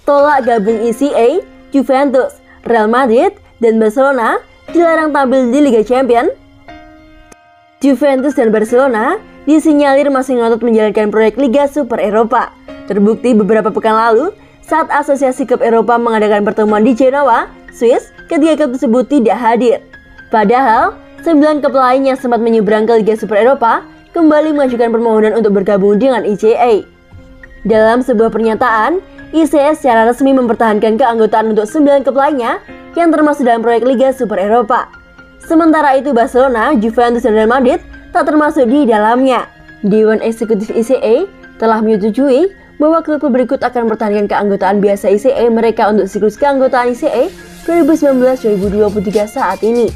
tolak gabung ECA, Juventus, Real Madrid, dan Barcelona dilarang tampil di Liga Champions. Juventus dan Barcelona disinyalir masih ngotot menjalankan proyek Liga Super Eropa. Terbukti beberapa pekan lalu saat Asosiasi Klub Eropa mengadakan pertemuan di Genoa, Swiss, ketiga klub tersebut tidak hadir. Padahal 9 klub lain yang sempat menyeberang ke Liga Super Eropa kembali mengajukan permohonan untuk bergabung dengan ECA. Dalam sebuah pernyataan, ECA secara resmi mempertahankan keanggotaan untuk 9 klub lainnya yang termasuk dalam proyek Liga Super Eropa. Sementara itu Barcelona, Juventus, dan Real Madrid tak termasuk di dalamnya. Dewan Eksekutif ECA telah menyetujui bahwa klub berikut akan mempertahankan keanggotaan biasa ECA mereka untuk siklus keanggotaan ECA 2019-2023 saat ini.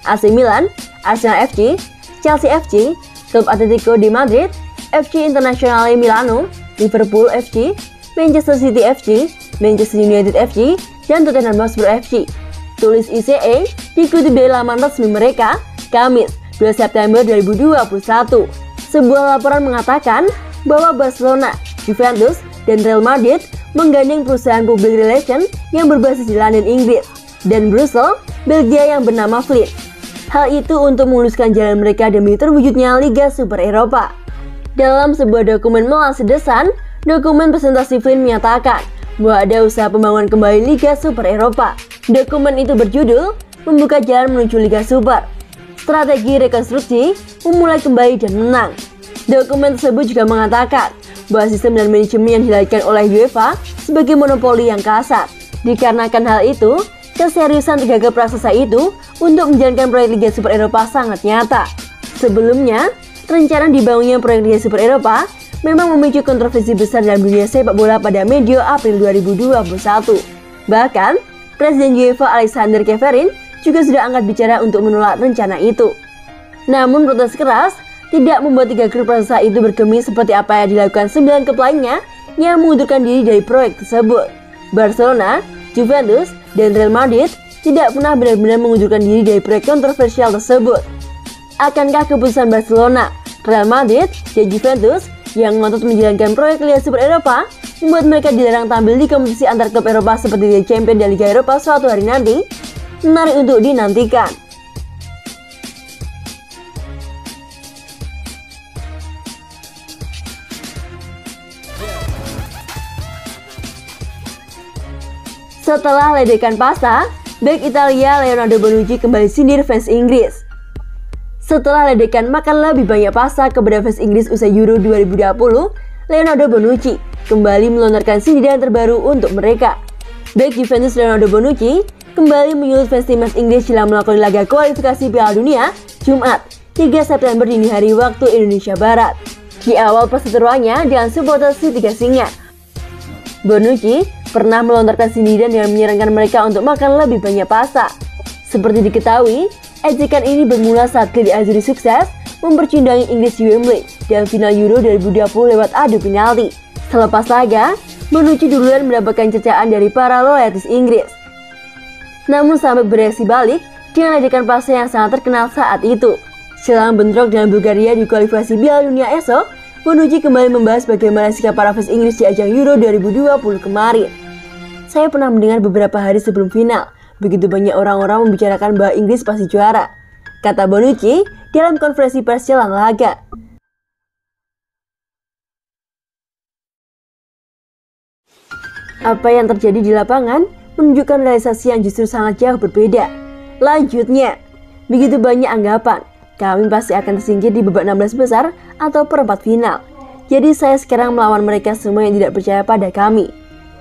AC Milan, Arsenal FC, Chelsea FC, Klub Atletico de Madrid, FC Internazionale Milano, Liverpool FC, Manchester City FC, Manchester United FC, dan Tottenham Hotspur FC. Tulis ECA dikutip dari laman resmi mereka, Kamis 2 September 2021. Sebuah laporan mengatakan bahwa Barcelona, Juventus, dan Real Madrid menggandeng perusahaan public relation yang berbasis di London, Inggris, dan Brussels, Belgia yang bernama Fleet. Hal itu untuk memuluskan jalan mereka demi terwujudnya Liga Super Eropa. Dalam sebuah dokumen melansir The Sun, dokumen presentasi Fleet menyatakan bahwa ada usaha pembangunan kembali Liga Super Eropa. Dokumen itu berjudul Membuka Jalan Menuju Liga Super, Strategi Rekonstruksi, Memulai Kembali dan Menang. Dokumen tersebut juga mengatakan bahwa sistem dan manajemen yang dilakukan oleh UEFA sebagai monopoli yang kasar. Dikarenakan hal itu, keseriusan tiga klub raksasa itu untuk menjalankan proyek Liga Super Eropa sangat nyata. Sebelumnya, rencana dibangunnya proyek Liga Super Eropa memang memicu kontroversi besar dalam dunia sepak bola pada medio April 2021. Bahkan, Presiden UEFA Alexander Ceferin juga sudah angkat bicara untuk menolak rencana itu. Namun protes keras tidak membuat tiga klub raksasa itu bergeming seperti apa yang dilakukan 9 klub lainnya yang mengundurkan diri dari proyek tersebut. Barcelona, Juventus, dan Real Madrid tidak pernah benar-benar mengundurkan diri dari proyek kontroversial tersebut. Akankah keputusan Barcelona, Real Madrid, dan Juventus yang ngotot menjalankan proyek Liga Super Eropa membuat mereka dilarang tampil di kompetisi antar klub Eropa seperti Liga Champions dan Liga Eropa suatu hari nanti? Menarik untuk dinantikan. Setelah ledekan pasta, bek Italia Leonardo Bonucci kembali sindir fans Inggris. Setelah ledekan makan lebih banyak pasta kepada fans Inggris usai Euro 2020, Leonardo Bonucci kembali melontarkan sindiran terbaru untuk mereka. Bek Juventus Leonardo Bonucci kembali menyulut fans timnas Inggris dalam melakukan laga kualifikasi Piala Dunia Jumat 3 September dini hari waktu Indonesia Barat. Di awal perseteruannya dengan supporter si Tiga Singa, Bonucci pernah melontarkan sindiran dengan menyarankan mereka untuk makan lebih banyak pasta. Seperti diketahui, ejekan ini bermula saat klub Azzurri sukses mempercundangi Inggris di Wembley dalam final Euro 2020 lewat adu penalti. Selepas laga, Bonucci duluan mendapatkan cercaan dari para loyalis Inggris. Namun sampai bereaksi balik dengan ejekan pasta yang sangat terkenal saat itu. Setelah bentrok dengan Bulgaria di kualifikasi Piala Dunia esok, Bonucci kembali membahas bagaimana sikap para fans Inggris di ajang Euro 2020 kemarin. Saya pernah mendengar beberapa hari sebelum final, begitu banyak orang-orang membicarakan bahwa Inggris pasti juara, kata Bonucci dalam konferensi pers jelang laga. Apa yang terjadi di lapangan menunjukkan realisasi yang justru sangat jauh berbeda. Lanjutnya, begitu banyak anggapan, kami pasti akan tersingkir di babak 16 besar atau perempat final. Jadi saya sekarang melawan mereka semua yang tidak percaya pada kami.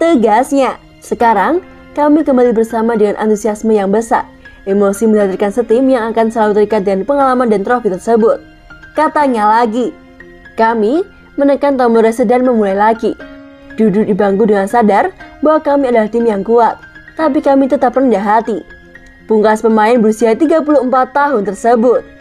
Tegasnya, sekarang kami kembali bersama dengan antusiasme yang besar. Emosi menghadirkan setim yang akan selalu terikat dengan pengalaman dan trofi tersebut. Katanya lagi, kami menekan tombol reset dan memulai lagi. Duduk di bangku dengan sadar bahwa kami adalah tim yang kuat, tapi kami tetap rendah hati. Pungkas pemain berusia 34 tahun tersebut.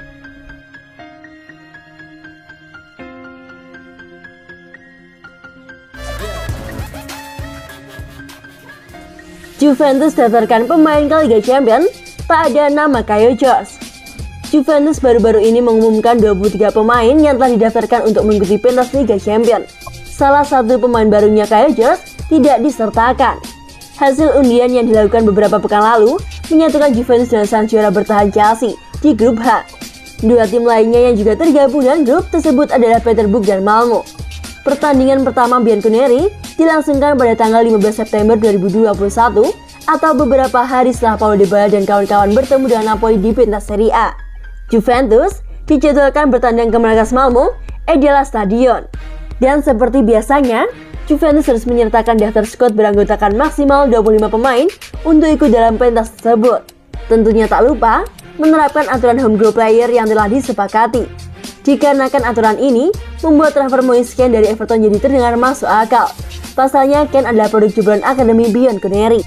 Juventus daftarkan pemain ke Liga Champions, tak ada nama Kaio Jorge. Juventus baru-baru ini mengumumkan 23 pemain yang telah didaftarkan untuk mengikuti pentas Liga Champions. Salah satu pemain barunya Kaio Jorge tidak disertakan. Hasil undian yang dilakukan beberapa pekan lalu menyatukan Juventus dan sang juara bertahan Chelsea di grup H. Dua tim lainnya yang juga tergabung dalam grup tersebut adalah Petersburg dan Malmo. Pertandingan pertama Bianconeri dilangsungkan pada tanggal 15 September 2021 atau beberapa hari setelah Paulo Dybala dan kawan-kawan bertemu dengan Napoli di pentas Serie A. Juventus dijadwalkan bertandang ke markas Malmo Edela Stadion. Dan seperti biasanya, Juventus harus menyertakan daftar skuad beranggotakan maksimal 25 pemain untuk ikut dalam pentas tersebut. Tentunya tak lupa menerapkan aturan home grow player yang telah disepakati. Dikarenakan aturan ini membuat transfer Moise Kean dari Everton jadi terdengar masuk akal. Pasalnya Kean adalah produk jebolan Akademi Bianconeri.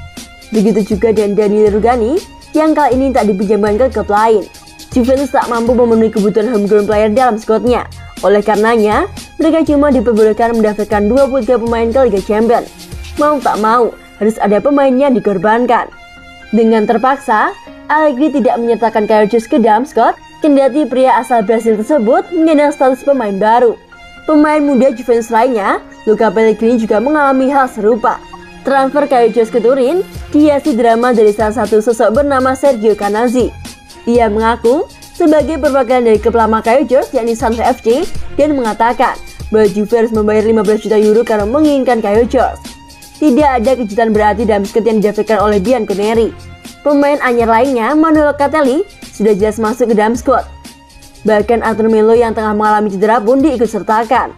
Begitu juga dengan Daniele Rugani yang kali ini tak dipinjamkan ke klub lain. Juventus tak mampu memenuhi kebutuhan homegrown player dalam skuadnya. Oleh karenanya, mereka cuma diperbolehkan mendaftarkan 23 pemain ke Liga Champions. Mau tak mau, harus ada pemain yang dikorbankan. Dengan terpaksa, Allegri tidak menyertakan Karius ke dalam skuad, kendati pria asal Brasil tersebut menyandang status pemain baru. Pemain muda Juventus lainnya, Luca Pellegrini juga mengalami hal serupa. Transfer Karius ke Turin dihiasi drama dari salah satu sosok bernama Sergio Canazzi. Ia mengaku sebagai perwakilan dari klub lama Karius yakni Santos FC dan mengatakan bahwa Juve harus membayar 15 juta euro karena menginginkan Karius. Tidak ada kejutan berarti dalam skuad yang didaftarkan oleh Bianconeri. Pemain anyar lainnya, Manuel Catelli, sudah jelas masuk ke dalam skuad. Bahkan Arthur Melo yang tengah mengalami cedera pun diikut sertakan.